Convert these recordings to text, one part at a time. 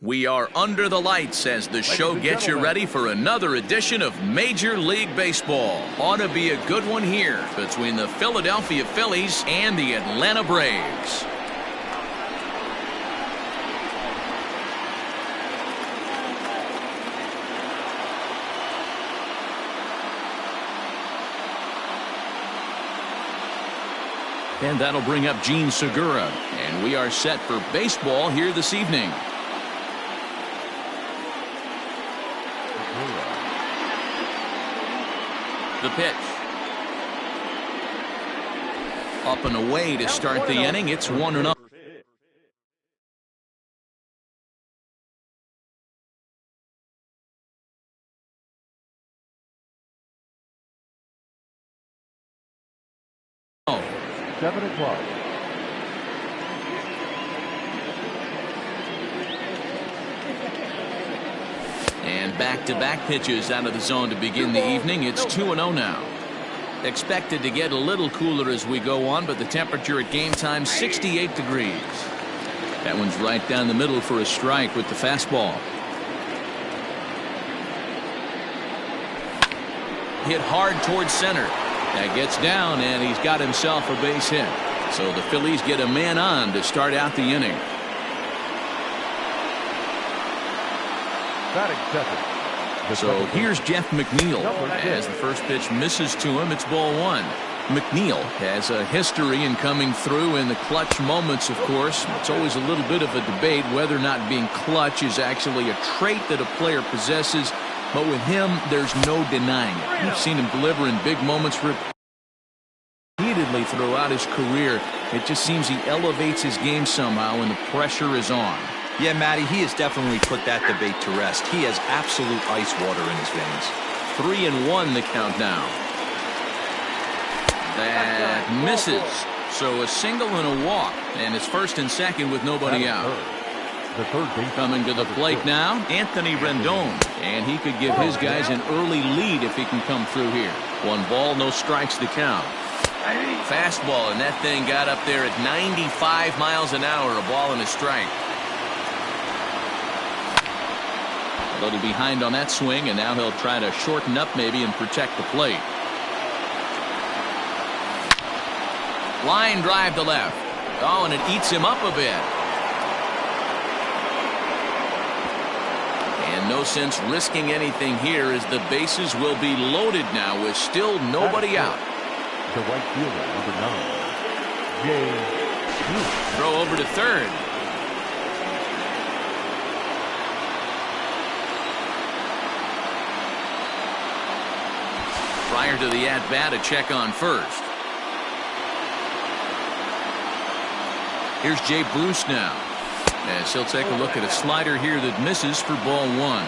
We are under the lights as the show gets you ready for another edition of Major League Baseball. Ought to be a good one here between the Philadelphia Phillies and the Atlanta Braves. And that'll bring up Gene Segura, and we are set for baseball here this evening. The pitch. Up and away to start the inning. It's 1-0. Oh. 7 o'clock. And back-to-back pitches out of the zone to begin the evening. It's 2-0 now. Expected to get a little cooler as we go on, but the temperature at game time 68 degrees. That one's right down the middle for a strike with the fastball. Hit hard towards center. That gets down, and he's got himself a base hit. So the Phillies get a man on to start out the inning. Batting second. So here's Jeff McNeil. As the first pitch misses to him, it's ball one. McNeil has a history in coming through in the clutch moments, of course. It's always a little bit of a debate whether or not being clutch is actually a trait that a player possesses. But with him, there's no denying it. We've seen him deliver in big moments repeatedly throughout his career. It just seems he elevates his game somehow when the pressure is on. Yeah, Matty, he has definitely put that debate to rest. He has absolute ice water in his veins. 3-1 the count now. That misses. So a single and a walk, and it's first and second with nobody out. The third base coming to the plate now, Anthony Rendon, and he could give his guys an early lead if he can come through here. 1 ball, no strikes to count. Fastball, and that thing got up there at 95 miles an hour, a ball and a strike. A little behind on that swing, and now he'll try to shorten up maybe and protect the plate. Line drive to left. Oh, and it eats him up a bit. And no sense risking anything here as the bases will be loaded now with still nobody out. The right fielder, number 9. Throw over to third. Prior to the at-bat, a check on first. Here's Jay Bruce now, as he'll take a look at a slider here that misses for ball one.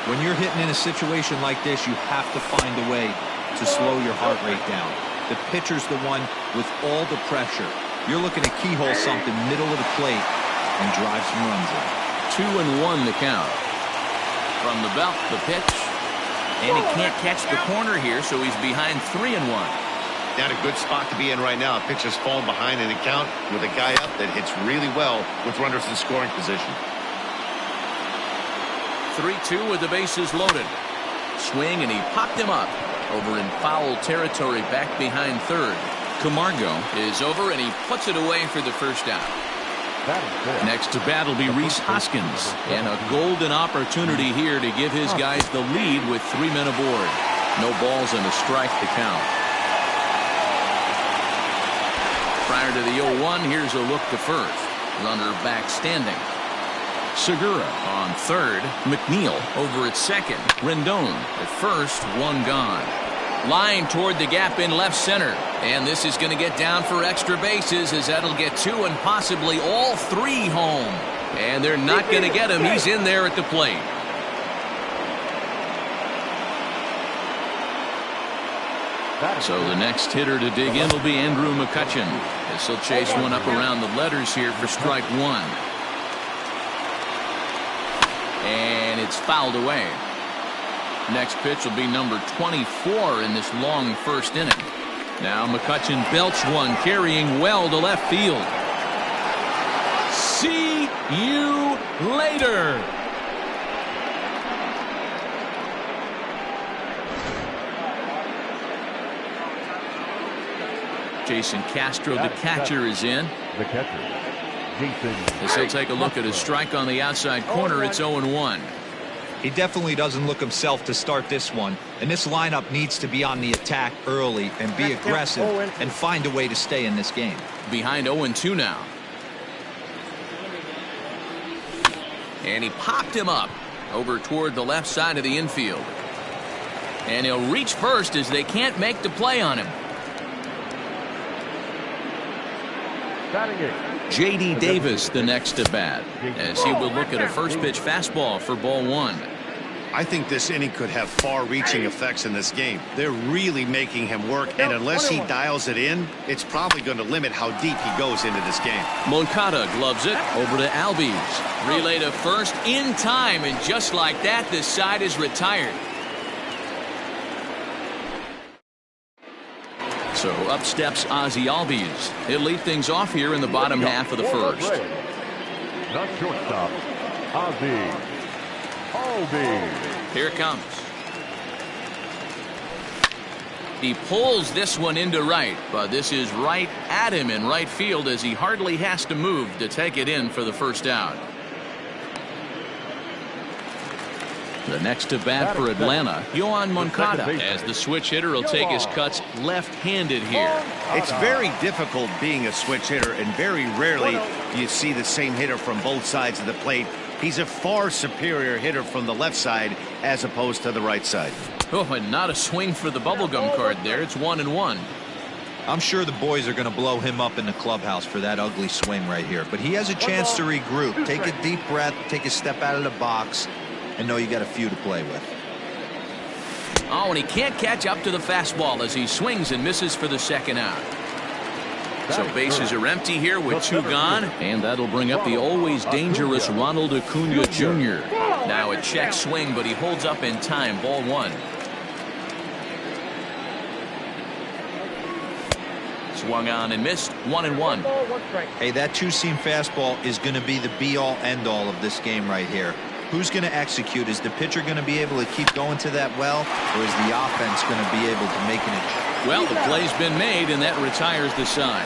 When you're hitting in a situation like this, you have to find a way to slow your heart rate down. The pitcher's the one with all the pressure. You're looking to keyhole something middle of the plate and drive some runs in. 2-1 the count. From the belt, the pitch. And he can't catch the corner here, so he's behind 3-1. Not a good spot to be in right now. Pitcher's falling behind in the count with a guy up that hits really well with runners in scoring position. 3-2 with the bases loaded. Swing, and he popped him up over in foul territory back behind third. Camargo is over, and he puts it away for the first out. Next to bat will be Rhys Hoskins, and a golden opportunity here to give his guys the lead with 3 men aboard. No balls and a strike to count. Prior to the 0-1, here's a look to first. Runner back standing. Segura on third. McNeil over at second. Rendon at first. 1 gone. Line toward the gap in left center. And this is going to get down for extra bases as that'll get 2 and possibly all 3 home. And they're not going to get him. He's in there at the plate. So the next hitter to dig in will be Andrew McCutchen, as he'll chase one up around the letters here for strike 1. And it's fouled away. Next pitch will be number 24 in this long first inning. Now McCutchen belts one, carrying well to left field. See you later. Jason Castro, the catcher, is in. The catcher, Jason. As he'll take a look at a strike on the outside corner, it's 0-1. He definitely doesn't look himself to start this one, and this lineup needs to be on the attack early and be aggressive and find a way to stay in this game. Behind 0-2 now. And he popped him up over toward the left side of the infield. And he'll reach first as they can't make the play on him. J.D. Davis the next to bat as he will look at a first pitch fastball for ball one. I think this inning could have far-reaching effects in this game. They're really making him work, and unless he dials it in, it's probably going to limit how deep he goes into this game. Moncada gloves it over to Albies. Relay to first in time, and just like that, this side is retired. So up steps Ozzie Albies. He'll lead things off here in the bottom half of the first. Not shortstop, Ozzie Albies. Here it comes. He pulls this one into right, but this is right at him in right field as he hardly has to move to take it in for the first out. The next to bat for Atlanta, Yoan Moncada, as the switch hitter will take his cuts left-handed here. It's very difficult being a switch hitter, and very rarely do you see the same hitter from both sides of the plate. He's a far superior hitter from the left side as opposed to the right side. Oh, and not a swing for the bubblegum card there. It's 1-1. I'm sure the boys are going to blow him up in the clubhouse for that ugly swing right here, but he has a chance to regroup, take a deep breath, take a step out of the box, and know you got a few to play with. Oh, and he can't catch up to the fastball as he swings and misses for the second out. So bases are empty here with two gone, and that'll bring up the always dangerous Ronald Acuna Jr. Now a check swing, but he holds up in time. Ball one. Swung on and missed. 1-1. Hey, that two-seam fastball is going to be the be-all, end-all of this game right here. Who's going to execute? Is the pitcher going to be able to keep going to that well, or is the offense going to be able to make it? Well, the play's been made, and that retires the side.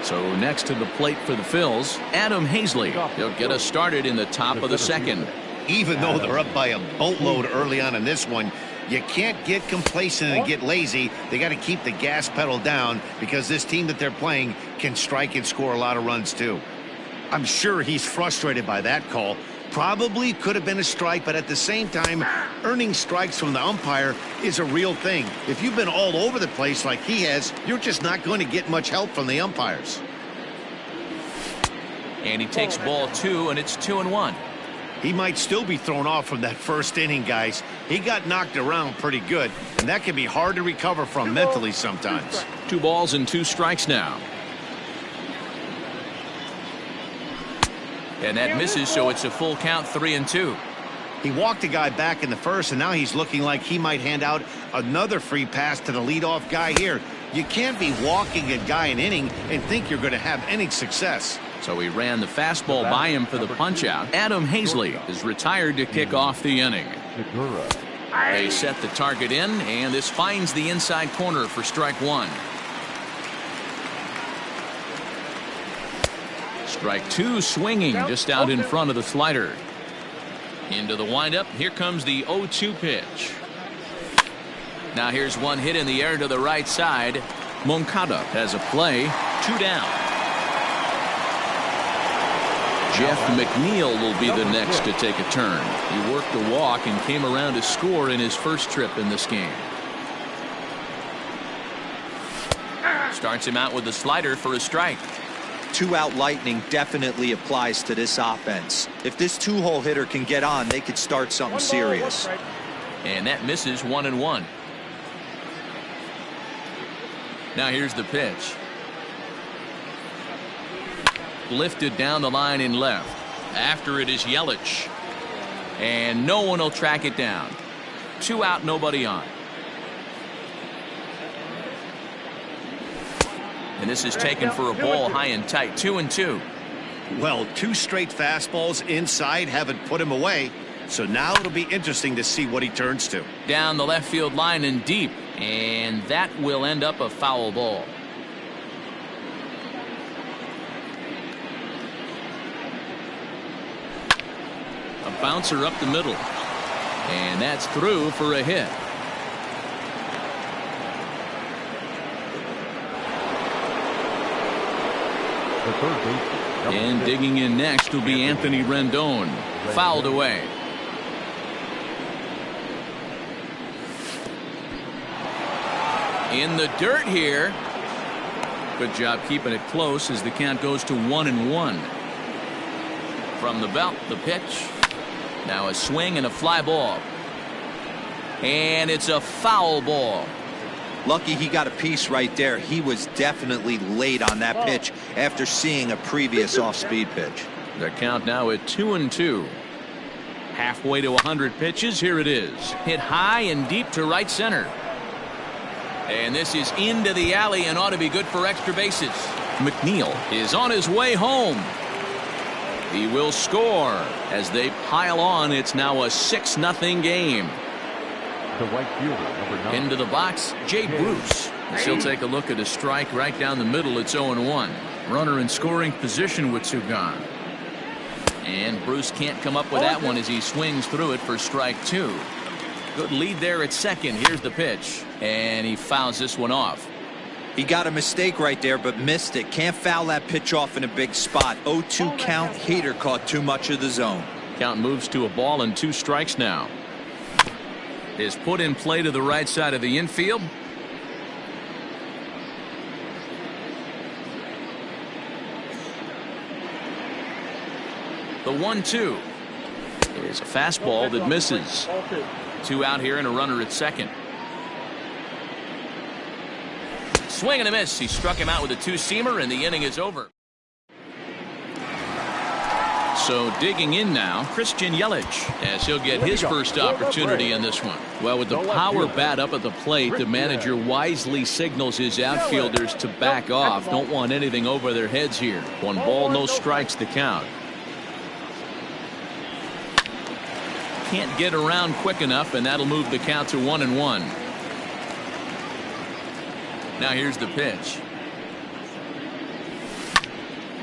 So next to the plate for the Phils, Adam Hazley. He'll get us started in the top of the second. Even though they're up by a boatload early on in this one, you can't get complacent and get lazy. They got to keep the gas pedal down because this team that they're playing can strike and score a lot of runs too. I'm sure he's frustrated by that call. Probably could have been a strike, but at the same time, earning strikes from the umpire is a real thing. If you've been all over the place like he has, you're just not going to get much help from the umpires. And he takes ball two, and it's 2-1. He might still be thrown off from that first inning, guys. He got knocked around pretty good, and that can be hard to recover from mentally sometimes. 2 balls and 2 strikes now. And that misses, so it's a full count, 3-2. He walked a guy back in the first, and now he's looking like he might hand out another free pass to the leadoff guy here. You can't be walking a guy an inning and think you're going to have any success. So he ran the fastball by him for the punch-out. Adam Hazley is retired to kick off the inning. They set the target in, and this finds the inside corner for strike one. Strike two, swinging just out in front of the slider. Into the windup. Here comes the 0-2 pitch. Now here's one hit in the air to the right side. Moncada has a play. 2 down. Jeff McNeil will be the next to take a turn. He worked a walk and came around to score in his first trip in this game. Starts him out with the slider for a strike. 2-out lightning definitely applies to this offense. If this 2-hole hitter can get on, they could start something serious. And that misses, 1-1. Now here's the pitch. Lifted down the line in left. After it is Yelich. And no one will track it down. 2 out, nobody on. And this is taken for a ball high and tight. 2-2. Well, 2 straight fastballs inside haven't put him away. So now it'll be interesting to see what he turns to. Down the left field line and deep. And that will end up a foul ball. A bouncer up the middle. And that's through for a hit. The third baseman. And digging in next will be Anthony Rendon. Fouled away. In the dirt here. Good job keeping it close as the count goes to 1-1. From the belt, the pitch. Now a swing and a fly ball. And it's a foul ball. Lucky he got a piece right there. He was definitely late on that pitch after seeing a previous off-speed pitch. The count now at 2-2. Halfway to 100 pitches. Here it is. Hit high and deep to right center. And this is into the alley and ought to be good for extra bases. McNeil is on his way home. He will score as they pile on. It's now a 6-0 game. The right fielder, number 9. Into the box, Jay Bruce. As he'll take a look at a strike right down the middle. It's 0-1. Runner in scoring position with 2 gone. And Bruce can't come up with that one as he swings through it for strike 2. Good lead there at second. Here's the pitch. And he fouls this one off. He got a mistake right there, but missed it. Can't foul that pitch off in a big spot. 0-2 count. Hader caught too much of the zone. Count moves to a ball and 2 strikes now. Is put in play to the right side of the infield. The 1-2 is a fastball that misses. 2 out here and a runner at second. Swing and a miss. He struck him out with a 2-seamer and the inning is over. So digging in now, Christian Yelich, as he'll get his first opportunity in this one. Well, with the power bat up at the plate, the manager wisely signals his outfielders to back off. Don't want anything over their heads here. 1 ball, no strikes to count. Can't get around quick enough, and that'll move the count to 1-1. Now here's the pitch.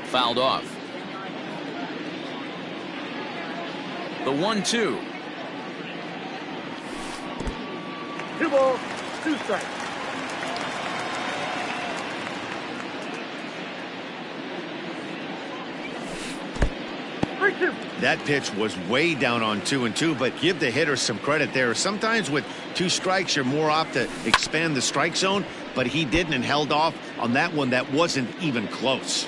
Fouled off. The 1-2. 2 balls, 2 strikes. That pitch was way down on 2-2, but give the hitter some credit there. Sometimes with 2 strikes, you're more apt to expand the strike zone, but he didn't and held off on that one that wasn't even close.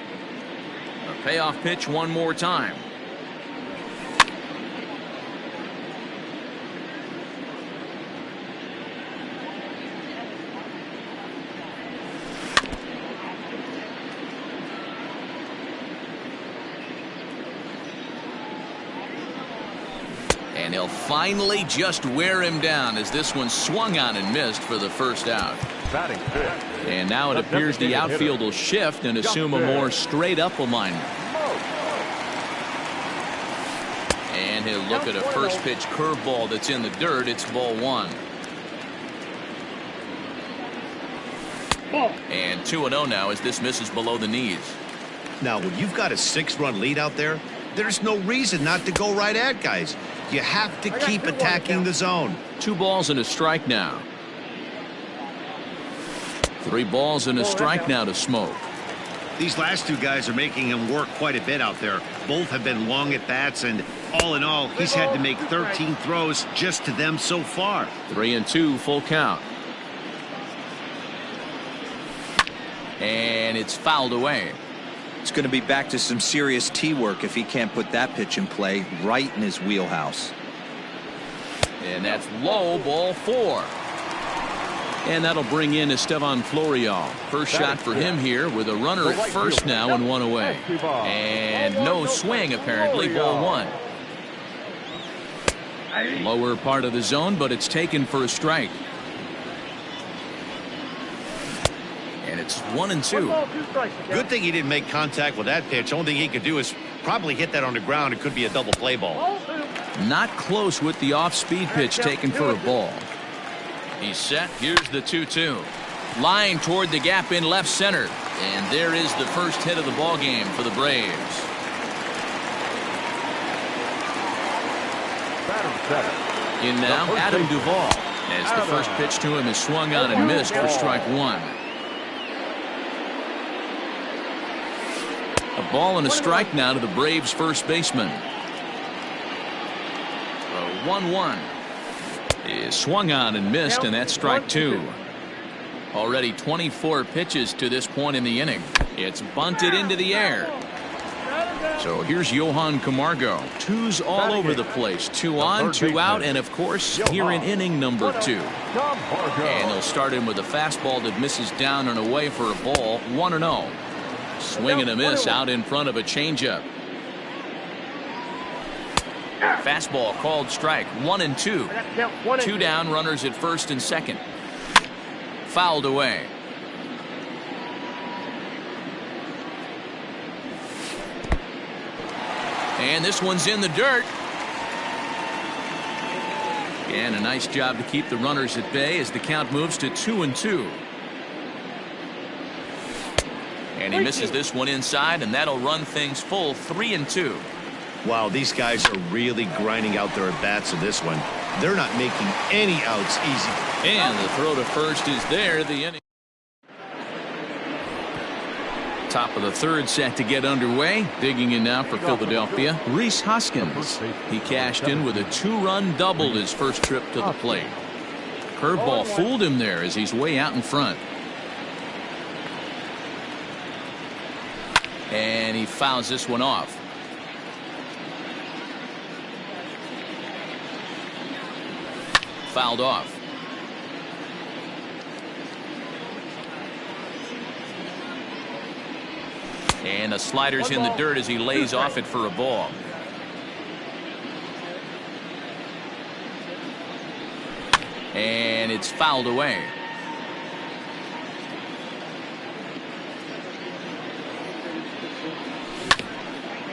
A payoff pitch one more time. And he'll finally just wear him down as this one swung on and missed for the first out. Batting fifth. And now it appears the outfield will shift and assume a more straight up alignment. And he'll look at a first pitch curveball that's in the dirt. It's ball 1. And 2-0 now as this misses below the knees. Now, when you've got a 6-run lead out there, there's no reason not to go right at guys. You have to keep attacking the zone. 2 balls and a strike now. 3 balls and a strike now to Smoke. These last 2 guys are making him work quite a bit out there. Both have been long at bats, and all in all, he's had to make 13 throws just to them so far. 3-2, full count. And it's fouled away. It's going to be back to some serious tee work if he can't put that pitch in play right in his wheelhouse. And that's low, ball 4. And that'll bring in Estevan Florial. First shot for him here with a runner at first now and 1 away. And no swing apparently, ball 1. Lower part of the zone, but it's taken for a strike. And it's 1-2. 2 strikes. Good thing he didn't make contact with that pitch. Only thing he could do is probably hit that on the ground. It could be a double play ball. Ball 2. Not close with the off-speed pitch taken for a ball. He's set. Here's the 2-2. Line toward the gap in left center. And there is the first hit of the ball game for the Braves. In now, Adam Duvall, as the first pitch to him is swung on and missed for strike 1. A ball and a strike now to the Braves' first baseman. The 1-1 is swung on and missed, and that's strike 2. Already 24 pitches to this point in the inning. It's bunted into the air. So here's Johan Camargo. 2's all over the place. 2 on, 2 out, and of course here in inning number 2. And they'll start him with a fastball that misses down and away for a ball. 1-0. Swing and a miss out in front of a changeup. Fastball called strike. 1-2. 2 down, runners at first and second. Fouled away. And this one's in the dirt. And a nice job to keep the runners at bay as the count moves to 2-2. And he misses this one inside, and that'll run things full 3-2. Wow, these guys are really grinding out their at-bats in this one. They're not making any outs easy. And the throw to first is there. The inning. Top of the third set to get underway. Digging in now for Philadelphia, Rhys Hoskins. He cashed in with a 2-run double his first trip to the plate. Curveball fooled him there as he's way out in front. And he fouls this one off. Fouled off. And a slider's in the dirt as he lays off it for a ball. And it's fouled away.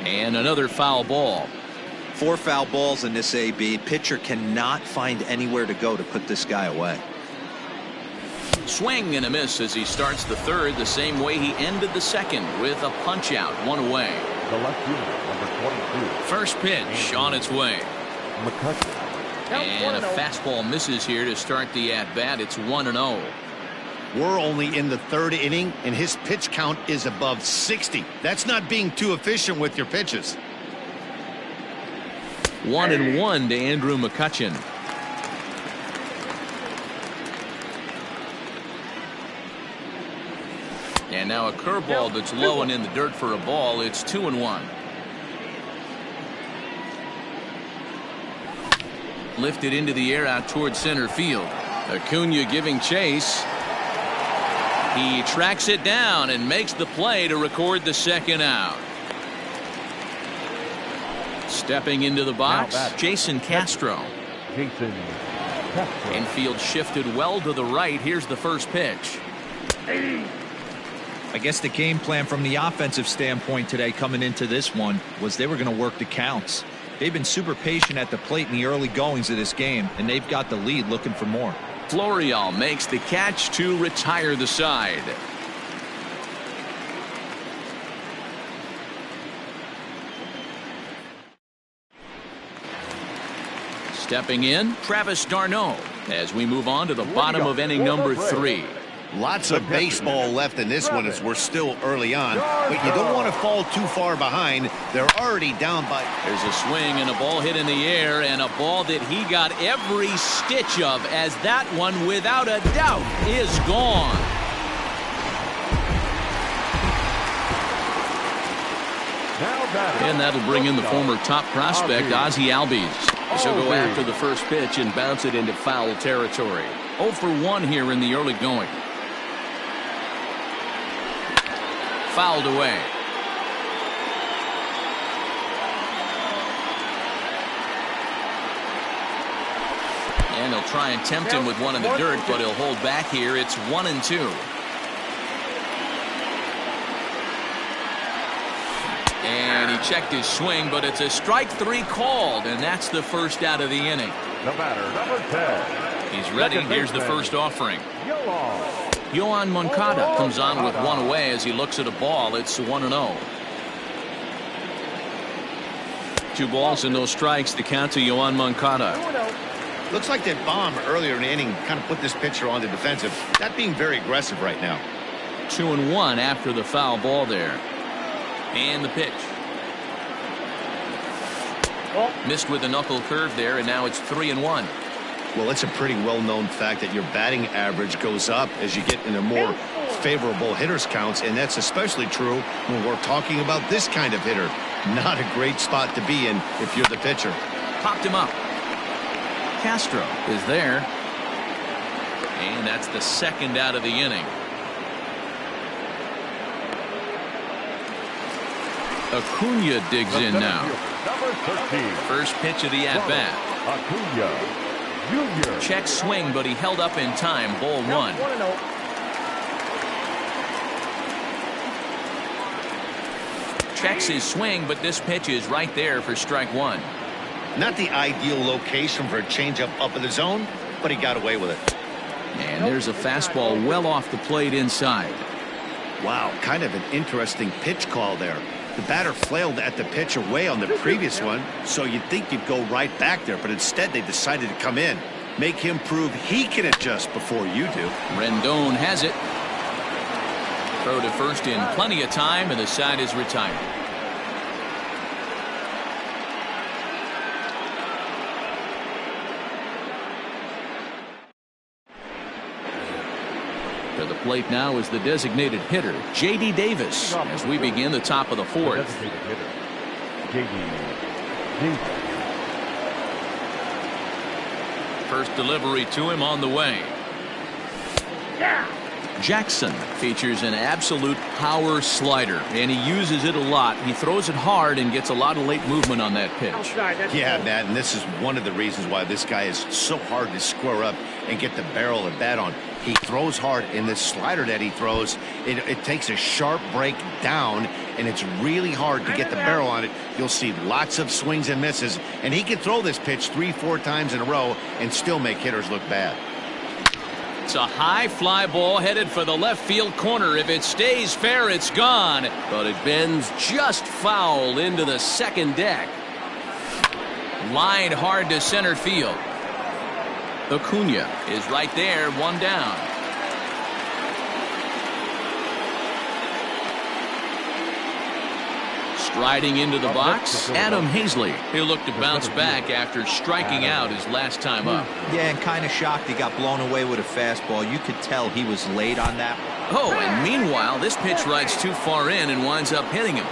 And another foul ball. 4 foul balls in this AB. Pitcher cannot find anywhere to go to put this guy away. Swing and a miss as he starts the third the same way he ended the second with a punch out, 1 away. The left fielder, number 22. First pitch on its way. And a fastball misses here to start the at-bat. It's 1-0. We're only in the third inning, and his pitch count is above 60. That's not being too efficient with your pitches. 1-1 to Andrew McCutchen. And now a curveball that's low and in the dirt for a ball. It's 2-1. Lifted into the air out toward center field. Acuna giving chase. He tracks it down and makes the play to record the second out. Stepping into the box, Jason Castro. Infield shifted well to the right. Here's the first pitch. I guess the game plan from the offensive standpoint today coming into this one was they were going to work the counts. They've been super patient at the plate in the early goings of this game, and they've got the lead looking for more. Florial makes the catch to retire the side. Stepping in, Travis d'Arnaud as we move on to the bottom of inning number 3. Lots of baseball left in this one as we're still early on, but you don't want to fall too far behind. They're already down by. There's a swing and a ball hit in the air, and a ball that he got every stitch of, as that one without a doubt is gone. And that'll bring in the former top prospect Ozzie Albies. He'll go after the first pitch and bounce it into foul territory. 0 for 1 here in the early going. Fouled away. And they'll try and tempt him with one in the dirt, but he'll hold back here. It's 1-2. And he checked his swing, but it's a strike 3 called, and that's the first out of the inning. The batter, number 10. He's ready. Here's the first offering. Yohan Moncada comes on with one away as he looks at a ball. It's 1-0. 2 balls and no strikes. The count to Yohan Moncada. Looks like that bomb earlier in the inning kind of put this pitcher on the defensive. Not being very aggressive right now. 2-1 after the foul ball there. And the pitch. Missed with the knuckle curve there, and now it's 3-1. Well, it's a pretty well-known fact that your batting average goes up as you get into more favorable hitters counts, and that's especially true when we're talking about this kind of hitter. Not a great spot to be in if you're the pitcher. Popped him up. Castro is there. And that's the second out of the inning. Acuna digs in now. First pitch of the at-bat. Acuna. Check swing, but he held up in time. Ball 1. Checks his swing, but this pitch is right there for strike 1. Not the ideal location for a changeup up in the zone, but he got away with it. And there's a fastball well off the plate inside. Wow, kind of an interesting pitch call there. The batter flailed at the pitch away on the previous one, so you'd think you'd go right back there, but instead they decided to come in. Make him prove he can adjust before you do. Rendon has it. Throw to first in plenty of time, and the side is retired. To the plate now is the designated hitter, J.D. Davis, as we begin the top of the 4th. First delivery to him on the way. Jackson features an absolute power slider, and he uses it a lot. He throws it hard and gets a lot of late movement on that pitch. Yeah, Matt, and this is one of the reasons why this guy is so hard to square up and get the barrel of bat on. He throws hard, and this slider that he throws, it takes a sharp break down, and it's really hard to get the barrel on it. You'll see lots of swings and misses, and he can throw this pitch 3-4 times in a row and still make hitters look bad. It's a high fly ball headed for the left field corner. If it stays fair, it's gone, but it bends just foul into the second deck. Lined hard to center field. Acuna is right there, 1 down. Striding into the box, Adam Hazley. He'll look to bounce back after striking out his last time up. Yeah, and kind of shocked he got blown away with a fastball. You could tell he was late on that. Oh, and meanwhile, this pitch rides too far in and winds up hitting him.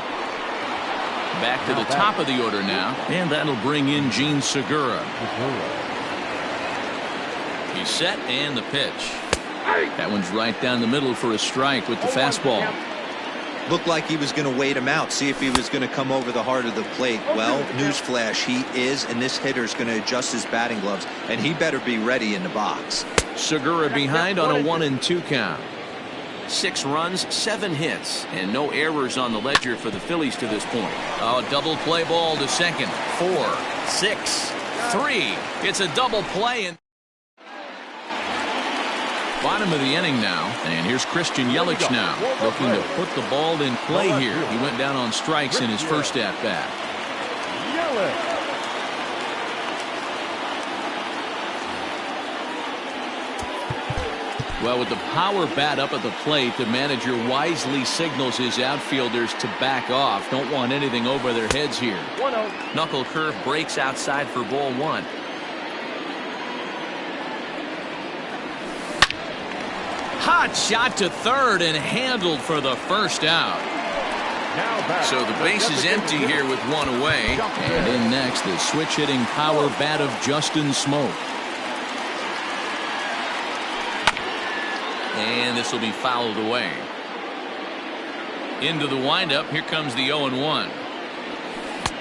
Back to the top of the order now, and that'll bring in Gene Segura. He's set, and the pitch. That one's right down the middle for a strike with the fastball. Looked like he was going to wait him out, see if he was going to come over the heart of the plate. Well, newsflash, he is, and this hitter's going to adjust his batting gloves, and he better be ready in the box. Segura behind on a 1-2 count. 6 runs, 7 hits, and no errors on the ledger for the Phillies to this point. Oh, double play ball to second. 4, 6, 3. It's a double play. And bottom of the inning now, and here's Christian Yelich now, looking to put the ball in play here. He went down on strikes in his first at-bat. Well, with the power bat up at the plate, the manager wisely signals his outfielders to back off. Don't want anything over their heads here. Knuckle curve breaks outside for ball 1. Hot shot to third and handled for the first out. So the base is empty here with 1 away. And in next, the switch-hitting power bat of Justin Smoak. And this will be fouled away. Into the windup, here comes the 0-1.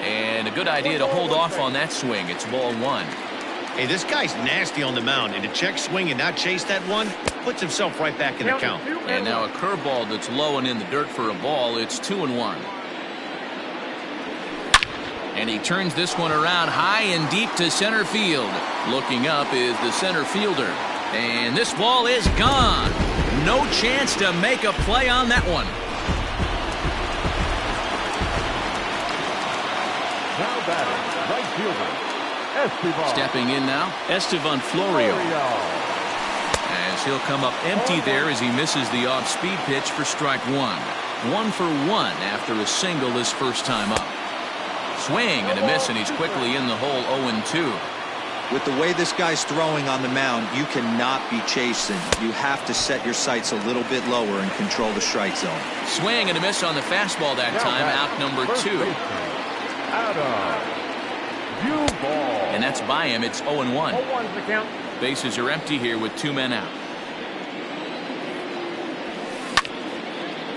And a good idea to hold off on that swing. It's ball 1. Hey, this guy's nasty on the mound, and to check swing and not chase that one puts himself right back in the count. And now a curveball that's low and in the dirt for a ball. It's 2-1. And he turns this one around high and deep to center field. Looking up is the center fielder. And this ball is gone. No chance to make a play on that one. Now batting, right fielder, Esteban. Stepping in now, Esteban Florio. As he'll come up empty there as he misses the off-speed pitch for strike one. 1 for 1 after a single his first time up. Swing and a miss, and he's quickly in the hole. 0-2. With the way this guy's throwing on the mound, you cannot be chasing. You have to set your sights a little bit lower and control the strike zone. Swing and a miss on the fastball that time. Out number 2. And that's by him. It's 0-1. Bases are empty here with 2 men out.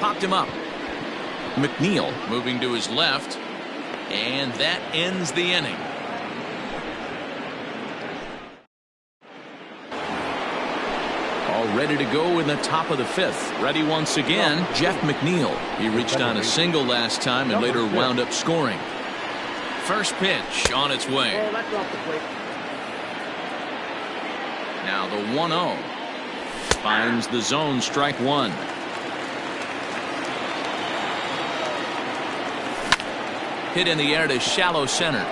Popped him up. McNeil moving to his left. And that ends the inning. All ready to go in the top of the 5th. Ready once again, Jeff McNeil. He reached on a single last time and later wound up scoring. First pitch on its way. Now the 1-0. Finds the zone, strike one. Hit in the air to shallow center.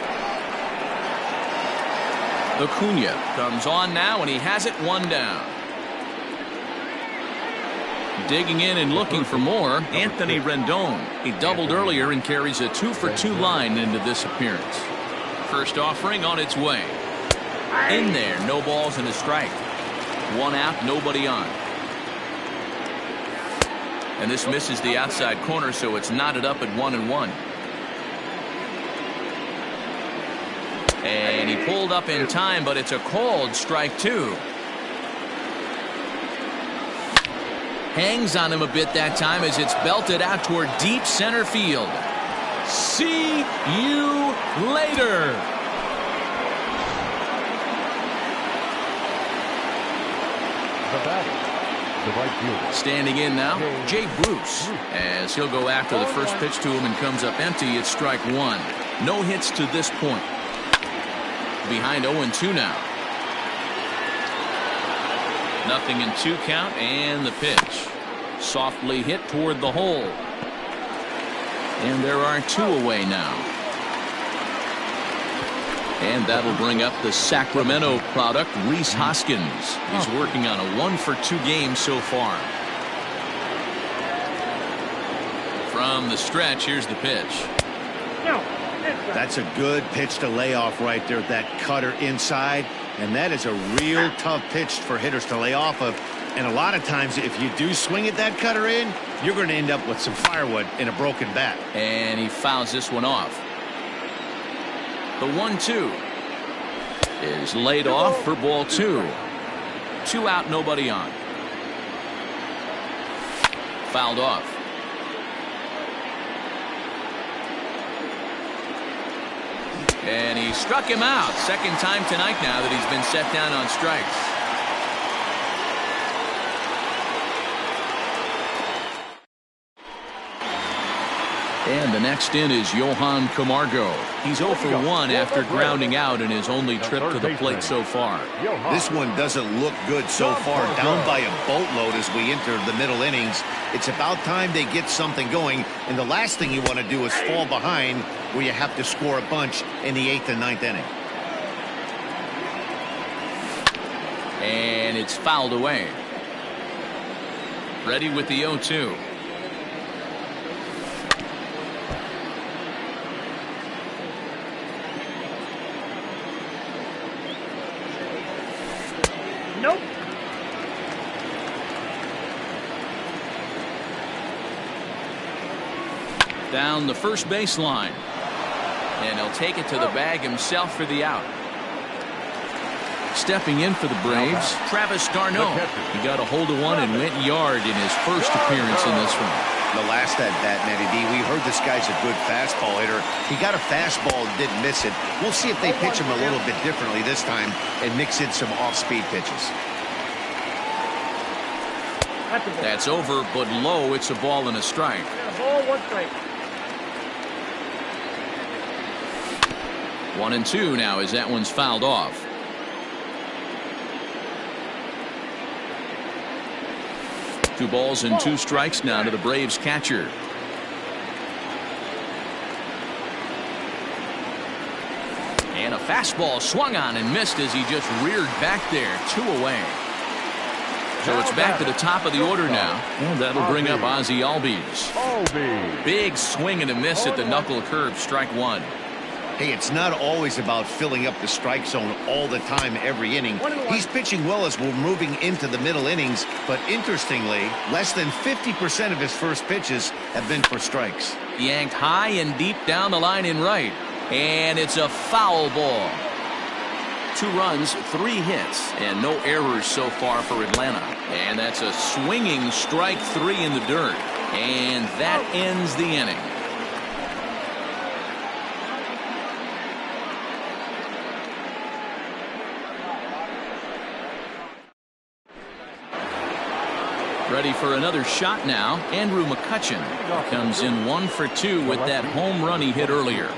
Acuna comes on now, and he has it, 1 down. Digging in and looking for more, Anthony Rendon. He doubled earlier and carries a 2-for-2 line into this appearance. First offering on its way. In there, no balls and a strike. 1 out, nobody on. And this misses the outside corner, so it's knotted up at 1-1. And he pulled up in time, but it's a called strike 2. Hangs on him a bit that time as it's belted out toward deep center field. See you later. The right fielder. Standing in now, Jay Bruce, as he'll go after the first pitch to him and comes up empty. It's strike 1. No hits to this point. Behind 0-2 now. 0-2 count, and the pitch. Softly hit toward the hole. And there are 2 away now. And that'll bring up the Sacramento product, Rhys Hoskins. He's working on a 1-for-2 game so far. From the stretch, here's the pitch. That's a good pitch to lay off right there, that cutter inside. And that is a real tough pitch for hitters to lay off of. And a lot of times, if you do swing at that cutter in, you're going to end up with some firewood in a broken bat. And he fouls this one off. The 1-2 is laid off for ball 2. 2 out, nobody on. Fouled off. And he struck him out. Second time tonight now that he's been set down on strikes. And the next in is Johan Camargo. He's 0 for 1 after grounding out in his only trip to the plate so far. This one doesn't look good so far. Down by a boatload as we enter the middle innings. It's about time they get something going. And the last thing you want to do is fall behind where you have to score a bunch in the 8th and 9th inning. And it's fouled away. Ready with the 0-2. Nope. Down the first baseline. And he'll take it to the bag himself for the out. Stepping in for the Braves, Travis d'Arnaud. He got a hold of one and went yard in his first appearance in this one. The last at bat, Matty D, we heard this guy's a good fastball hitter. He got a fastball and didn't miss it. We'll see if they pitch him a little bit differently this time and mix in some off-speed pitches. That's over, but low. It's a ball and a strike. Ball, 1 strike. 1-2 now as that one's fouled off. Two balls and 2 strikes now to the Braves catcher. And a fastball swung on and missed as he just reared back there. 2 away. So it's back to the top of the order now. And that'll bring up Ozzie Albies. Big swing and a miss at the knuckle curve. Strike 1. Hey, it's not always about filling up the strike zone all the time every inning. He's pitching well as we're moving into the middle innings, but interestingly, less than 50% of his first pitches have been for strikes. Yanked high and deep down the line in right. And it's a foul ball. 2 runs, 3 hits, and no errors so far for Atlanta. And that's a swinging strike 3 in the dirt. And that ends the inning. Ready for another shot now. Andrew McCutchen comes in 1 for 2 with that home run he hit earlier.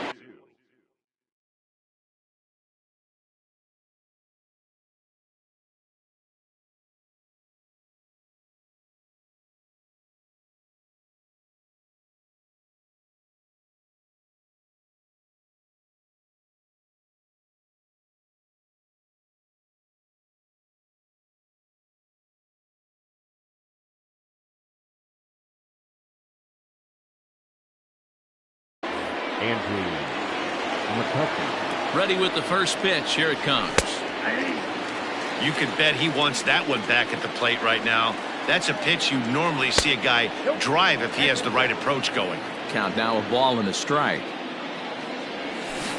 Andrew McCutchen. Ready with the first pitch. Here it comes. You can bet he wants that one back at the plate right now. That's a pitch you normally see a guy drive if he has the right approach going. Count now, a ball and a strike.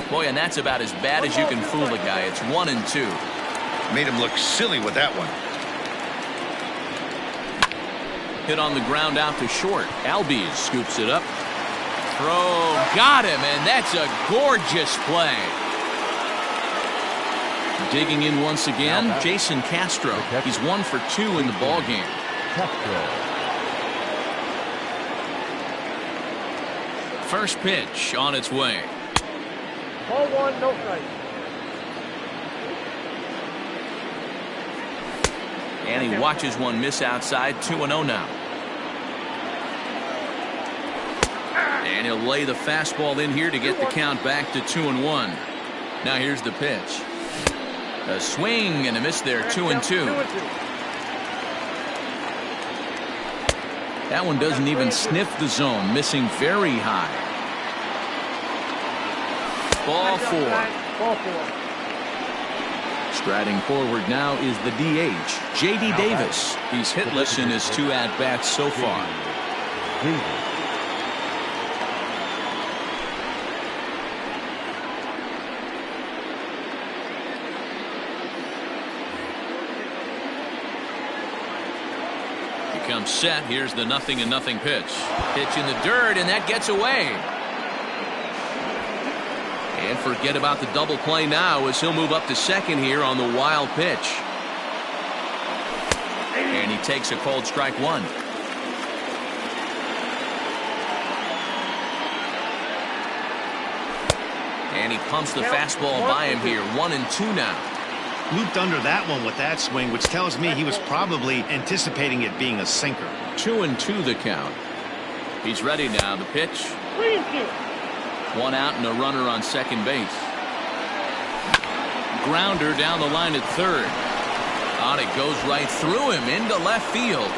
Boy, and that's about as bad as you can fool a guy. It's 1-2. Made him look silly with that one. Hit on the ground out to short. Albies scoops it up. Throw, got him, and that's a gorgeous play. Digging in once again, Jason Castro. He's 1 for 2 in the ball game. First pitch on its way. Ball 1, no strike. And he watches one miss outside. 2-0 now. And he'll lay the fastball in here to get the count back to 2-1. Now here's the pitch. A swing and a miss there. 2-2. That one doesn't even sniff the zone, missing very high. Ball 4. Ball 4. Striding forward now is the DH, J.D. Davis. He's hitless in his 2 at-bats so far. Comes set. Here's the 0-0 pitch. Pitch in the dirt, and that gets away. And forget about the double play now as he'll move up to second here on the wild pitch. And he takes a cold strike 1. And he pumps the fastball by him here. 1-2 now. Looped under that one with that swing, which tells me he was probably anticipating it being a sinker. 2-2 the count. He's ready now. The pitch. 3-2. 1 out and a runner on second base. Grounder down the line at third. On it goes right through him into left field.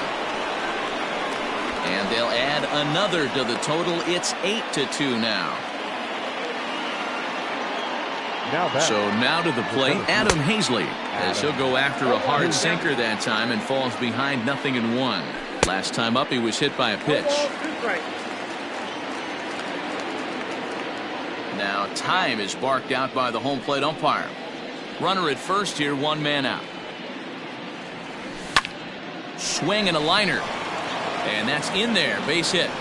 And they'll add another to the total. It's 8-2 now. So now to the plate, Adam Hazley, as he'll go after a hard sinker that time and falls behind 0-1. Last time up, he was hit by a pitch. Now time is barked out by the home plate umpire. Runner at first here, 1 man out. Swing and a liner. And that's in there, base hit.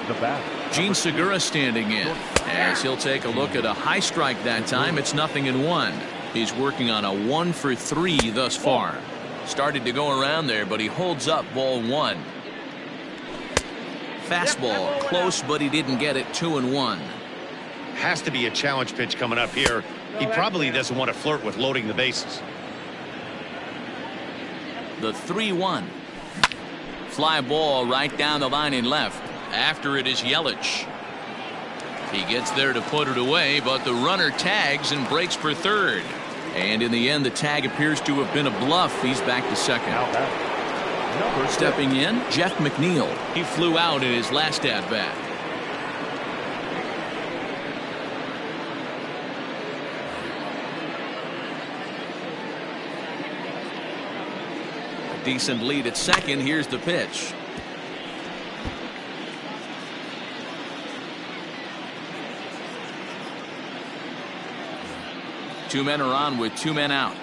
the batter. Gene Segura standing in as he'll take a look at a high strike that time. It's 0-1. He's working on a 1 for 3 thus far. Started to go around there, but he holds up ball 1. Fastball close, but he didn't get it. 2-1. Has to be a challenge pitch coming up here. He probably doesn't want to flirt with loading the bases. The 3-1. Fly ball right down the line in left. After it is Yelich. He gets there to put it away, but the runner tags and breaks for third. And in the end, the tag appears to have been a bluff. He's back to second. Stepping in, Jeff McNeil. He flew out in his last at-bat. A decent lead at second. Here's the pitch. Two men are on with 2 men out.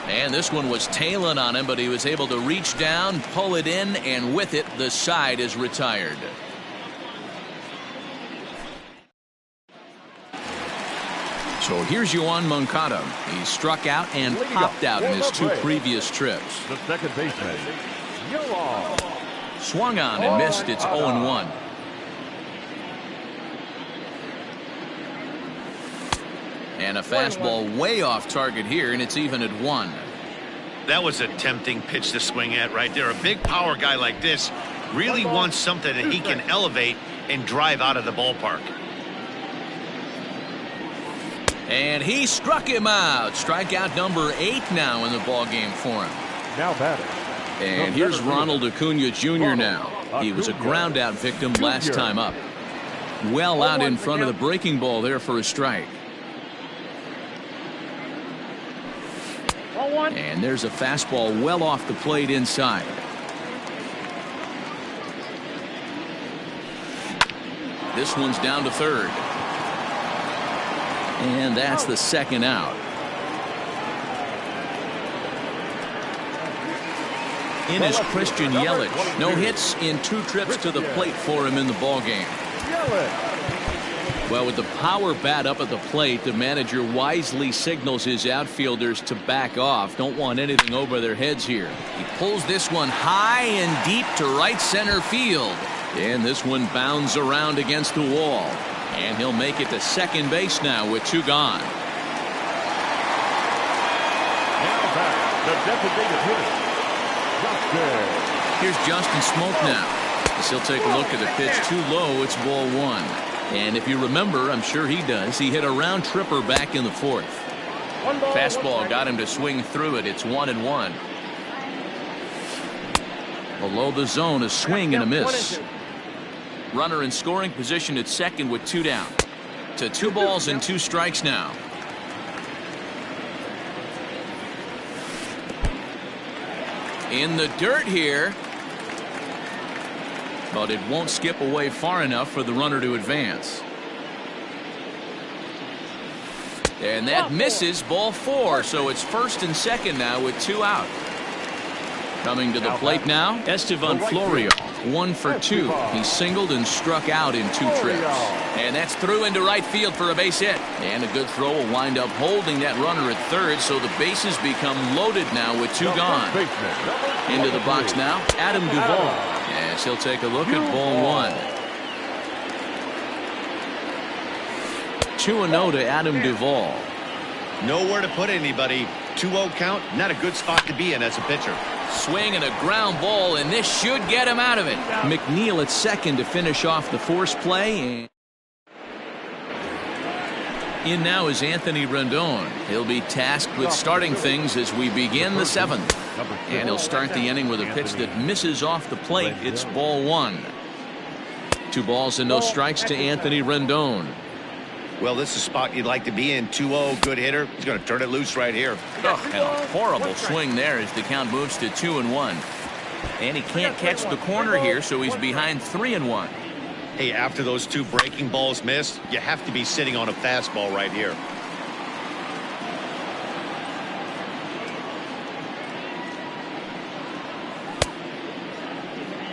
And this one was tailing on him, but he was able to reach down, pull it in, and with it, the side is retired. So here's Yoan Moncada. He struck out and popped out in his 2 previous trips. The second baseman, Yoan. Swung on and missed. It's 0-1. And a fastball way off target here, and it's even at 1. That was a tempting pitch to swing at right there. A big power guy like this really wants something that he can elevate and drive out of the ballpark. And he struck him out. Strikeout number 8 now in the ballgame for him. Now batter. And here's Ronald Acuna Jr. now. He was a ground out victim last time up. Well out in front of the breaking ball there for a strike. And there's a fastball well off the plate inside. This one's down to third. And that's the second out. In is Christian Yelich. No hits in 2 trips to the plate for him in the ballgame. Well, with the power bat up at the plate, the manager wisely signals his outfielders to back off. Don't want anything over their heads here. He pulls this one high and deep to right center field. And this one bounds around against the wall. And he'll make it to second base now with 2 gone. Now back, the designated hitter, Justin. Here's Justin Smoke now. As he'll take a look at the pitch too low. It's ball 1. And if you remember, I'm sure he does, he hit a round tripper back in the 4th. Fastball got him to swing through it. It's 1-1. Below the zone, a swing and a miss. Runner in scoring position at second with 2 down. To 2 balls and 2 strikes now. In the dirt here. But it won't skip away far enough for the runner to advance. And that misses, ball 4. So it's first and second now with 2 out. Coming to the plate now, Estevan Florio. 1 for 2. He singled and struck out in 2 trips. And that's through into right field for a base hit. And a good throw will wind up holding that runner at third. So the bases become loaded now with 2 gone. Into the box now, Adam Duvall. As he'll take a look at ball 1. 2-0 to Adam Duvall. Nowhere to put anybody. 2-0 count, not a good spot to be in as a pitcher. Swing and a ground ball, and this should get him out of it. McNeil at second to finish off the force play. In now is Anthony Rendon. He'll be tasked with starting things as we begin the 7th. And he'll start the inning with a pitch that misses off the plate. It's ball 1. 2 balls and no strikes to Anthony Rendon. Well, this is a spot you'd like to be in. 2-0, good hitter. He's going to turn it loose right here. Oh, and a horrible swing there as the count moves to 2-1. And he can't catch the corner here, so he's behind 3-1. Hey, after those 2 breaking balls missed, you have to be sitting on a fastball right here.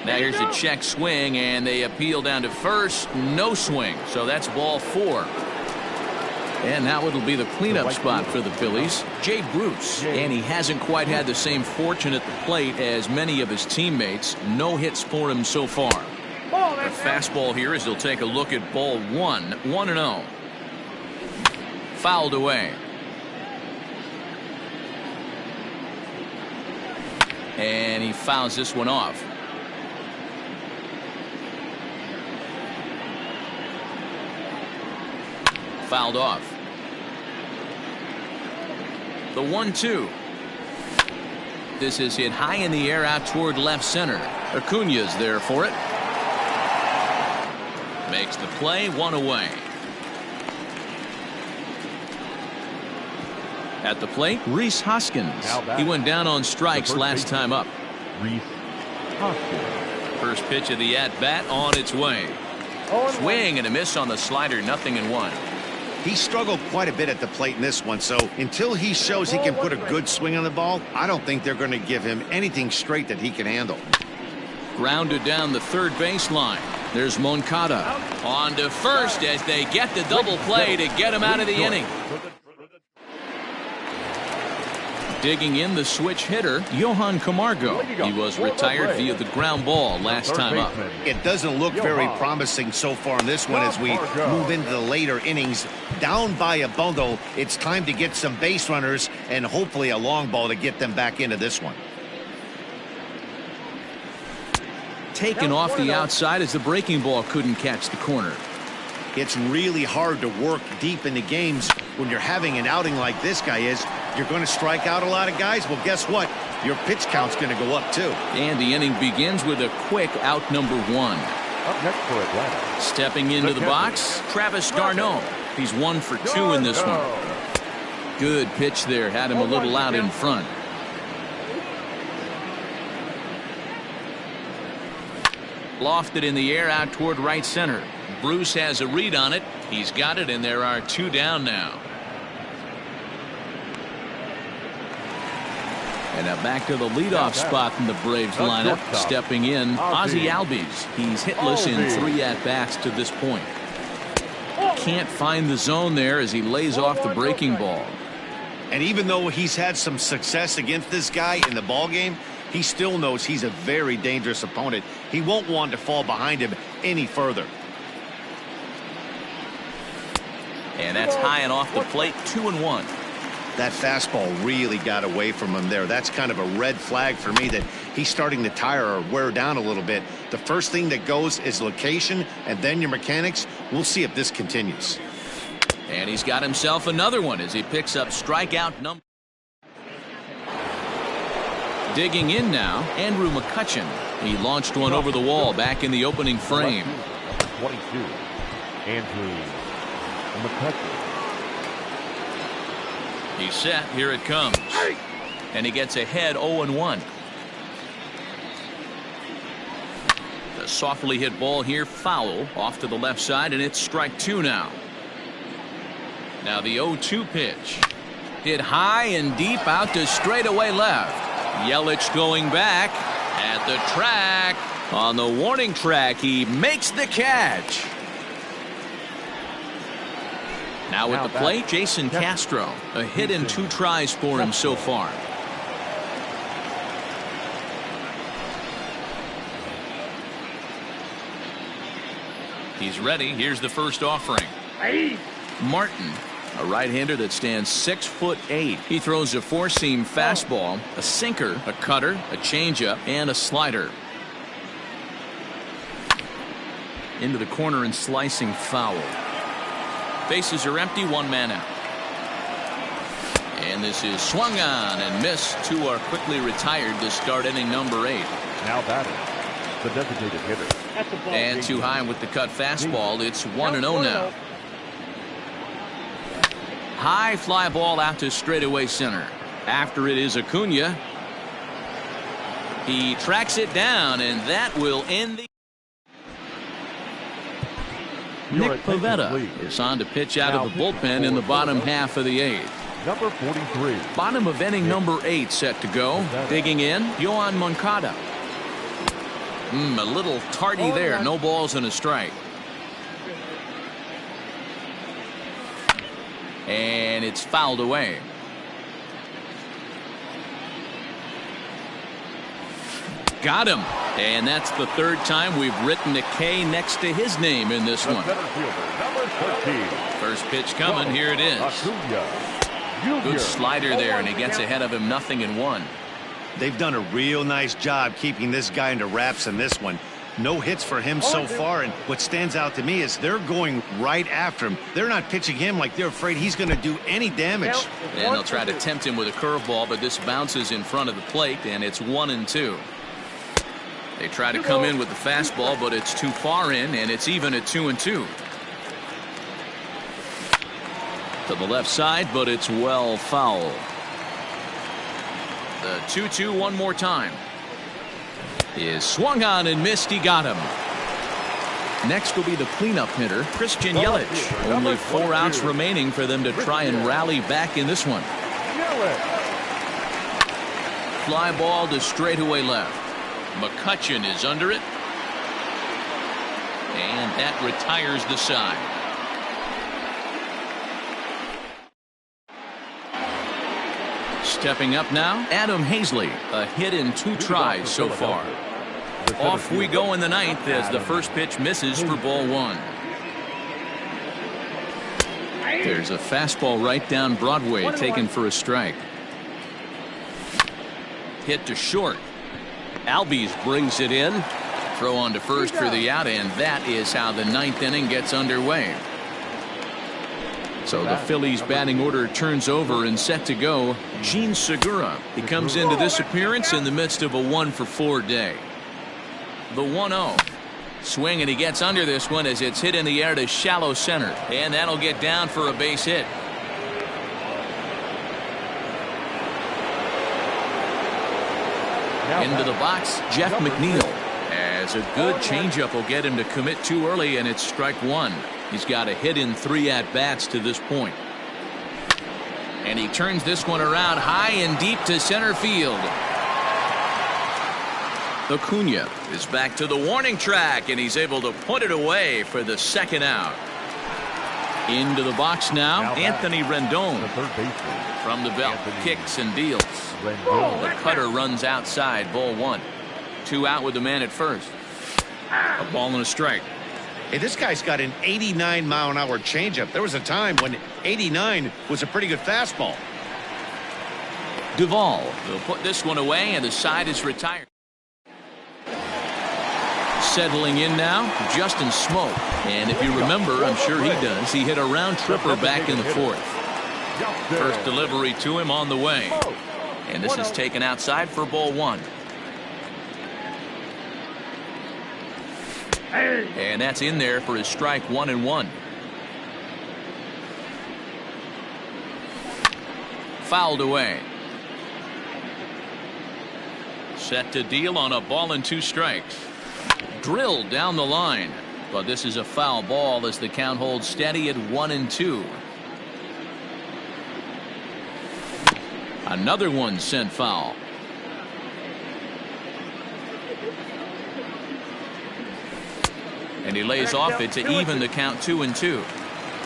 Now here's a check swing, and they appeal down to first. No swing, so that's ball 4. And now it'll be the cleanup spot for the Phillies, Jay Bruce. And he hasn't quite had the same fortune at the plate as many of his teammates. No hits for him so far. The fastball here as he'll take a look at ball 1, 1-0. Fouled away. And he fouls this one off. Fouled off. The 1-2. This is hit high in the air out toward left center. Acuna's there for it. Makes the play, 1 away. At the plate, Rhys Hoskins. He went down on strikes last time up. Rhys Hoskins. First pitch of the at-bat on its way. Swing and a miss on the slider, 0-1. He struggled quite a bit at the plate in this one, so until he shows he can put a good swing on the ball, I don't think they're going to give him anything straight that he can handle. Grounded down the third baseline. There's Moncada on to first as they get the double play to get him out of the inning. Digging in the switch hitter, Johan Camargo. He was retired via the ground ball last time up. It doesn't look very promising so far in this one as we move into the later innings. Down by a bundle, it's time to get some base runners and hopefully a long ball to get them back into this one. Taken off the outside as the breaking ball couldn't catch the corner. It's really hard to work deep into games when you're having an outing like this guy is. You're going to strike out a lot of guys. Well, guess what? Your pitch count's going to go up, too. And the inning begins with a quick out number 1. Up next for Atlanta. Stepping into the box, Travis d'Arnaud. He's 1 for 2 in this one. Good pitch there. Had him a little out in front. Lofted in the air out toward right center. Bruce has a read on it. He's got it, and there are 2 down now. And now back to the leadoff spot in the Braves lineup. Stepping in, Ozzie Albies. He's hitless in 3 at-bats to this point. Can't find the zone there as he lays off the breaking ball. And even though he's had some success against this guy in the ball game, he still knows he's a very dangerous opponent. He won't want to fall behind him any further. And that's high and off the plate, 2-1. That fastball really got away from him there. That's kind of a red flag for me that he's starting to tire or wear down a little bit. The first thing that goes is location and then your mechanics. We'll see if this continues. And he's got himself another one as he picks up strikeout number. Digging in now, Andrew McCutchen. He launched one over the wall back in the opening frame. 22. Andrew McCutchen. He's set. Here it comes. And he gets ahead 0-1. The softly hit ball here, foul off to the left side, and it's strike 2 now. Now the 0-2 pitch. Hit high and deep out to straightaway left. Yelich going back at the track. On the warning track, he makes the catch. Now at the plate, Jason Castro. A hit and 2 tries for him so far. He's ready. Here's the first offering. Martin, a right-hander that stands 6'8". He throws a 4-seam fastball, a sinker, a cutter, a changeup, and a slider. Into the corner and slicing foul. Bases are empty, 1 man out. And this is swung on and missed. 2 are quickly retired to start inning number 8. Now batting, the designated hitter. And too high with the cut fastball. It's 1-0 now. High fly ball out to straightaway center. After it is Acuna. He tracks it down, and that will end the. Nick Pivetta is on to pitch out of the bullpen in the bottom half of the 8th. Number 43. Bottom of inning number 8 set to go. Digging in, Yohan Moncada. A little tardy there. No balls and a strike. And it's fouled away. Got him. And that's the third time we've written a K next to his name in this one. Center fielder, number 13. First pitch coming. Here it is. Good slider there, and he gets ahead of him 0-1. They've done a real nice job keeping this guy into wraps in this one. No hits for him so far, and what stands out to me is they're going right after him. They're not pitching him like they're afraid he's going to do any damage. And they'll try to tempt him with a curveball, but this bounces in front of the plate, and it's 1-2. They try to come in with the fastball, but it's too far in, and it's even at 2-2. To the left side, but it's well foul. The 2-2 one more time. Is swung on and missed. He got him. Next will be the cleanup hitter, Christian Yelich. Only 4 outs remaining for them to try and rally back in this one. Fly ball to straightaway left. McCutchen is under it. And that retires the side. Stepping up now, Adam Hazley. A hit in 2 tries so far. Off we go in the 9th as the first pitch misses for ball 1. There's a fastball right down Broadway taken for a strike. Hit to short. Albies brings it in. Throw on to first for the out, and that is how the 9th inning gets underway. So the Phillies batting order turns over and set to go. Gene Segura. He comes into this appearance in the midst of a 1-for-4 day. The 1-0. Swing, and he gets under this one as it's hit in the air to shallow center. And that'll get down for a base hit. Into the box, Jeff McNeil. As a good changeup will get him to commit too early, and it's strike 1. He's got a hit in 3 at-bats to this point. And he turns this one around high and deep to center field. Acuna is back to the warning track, and he's able to put it away for the 2nd out. Into the box now, Anthony Rendon. From the belt, kicks and deals. The cutter runs outside, ball 1. 2 out with the man at first. A ball and a strike. Hey, this guy's got an 89-mile-an-hour changeup. There was a time when 89 was a pretty good fastball. Duvall will put this one away, and the side is retired. Settling in now, Justin Smoke. And if you remember, I'm sure he does, he hit a round tripper back in the 4th. First delivery to him on the way. And this is taken outside for ball 1. And that's in there for his strike 1-1. Fouled away. Set to deal on a ball and 2 strikes. Drilled down the line. But this is a foul ball as the count holds steady at 1-2. Another one sent foul. And he lays off it to even the count 2-2.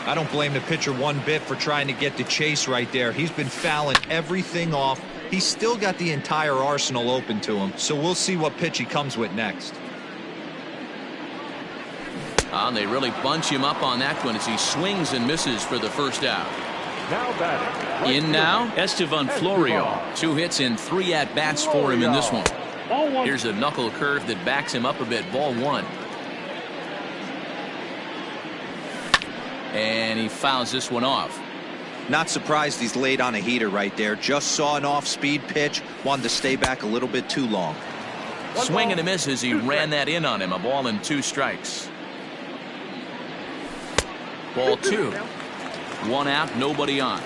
I don't blame the pitcher one bit for trying to get the chase right there. He's been fouling everything off. He's still got the entire arsenal open to him. So we'll see what pitch he comes with next. They really bunch him up on that one as he swings and misses for the 1st out. Now batting. In now, Estevan Florio. 2 hits and 3 at-bats for him in this one. Here's a knuckle curve that backs him up a bit. Ball 1. And he fouls this one off. Not surprised he's laid on a heater right there. Just saw an off-speed pitch. Wanted to stay back a little bit too long. Swing and a miss as he ran that in on him. A ball and 2 strikes. Ball 2. 1 out, nobody on.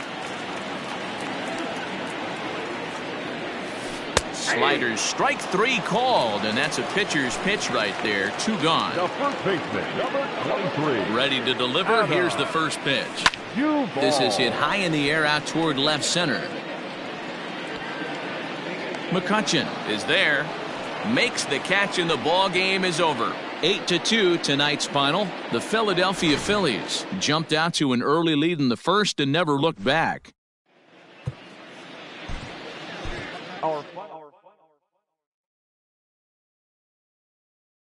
Sliders, strike 3 called, and that's a pitcher's pitch right there. 2 gone. The first baseman, number 23. Ready to deliver. Here's the first pitch. This is hit high in the air out toward left center. McCutchen is there. makes the catch, and the ball game is over. 8-2 tonight's final. The Philadelphia Phillies jumped out to an early lead in the first and never looked back. Our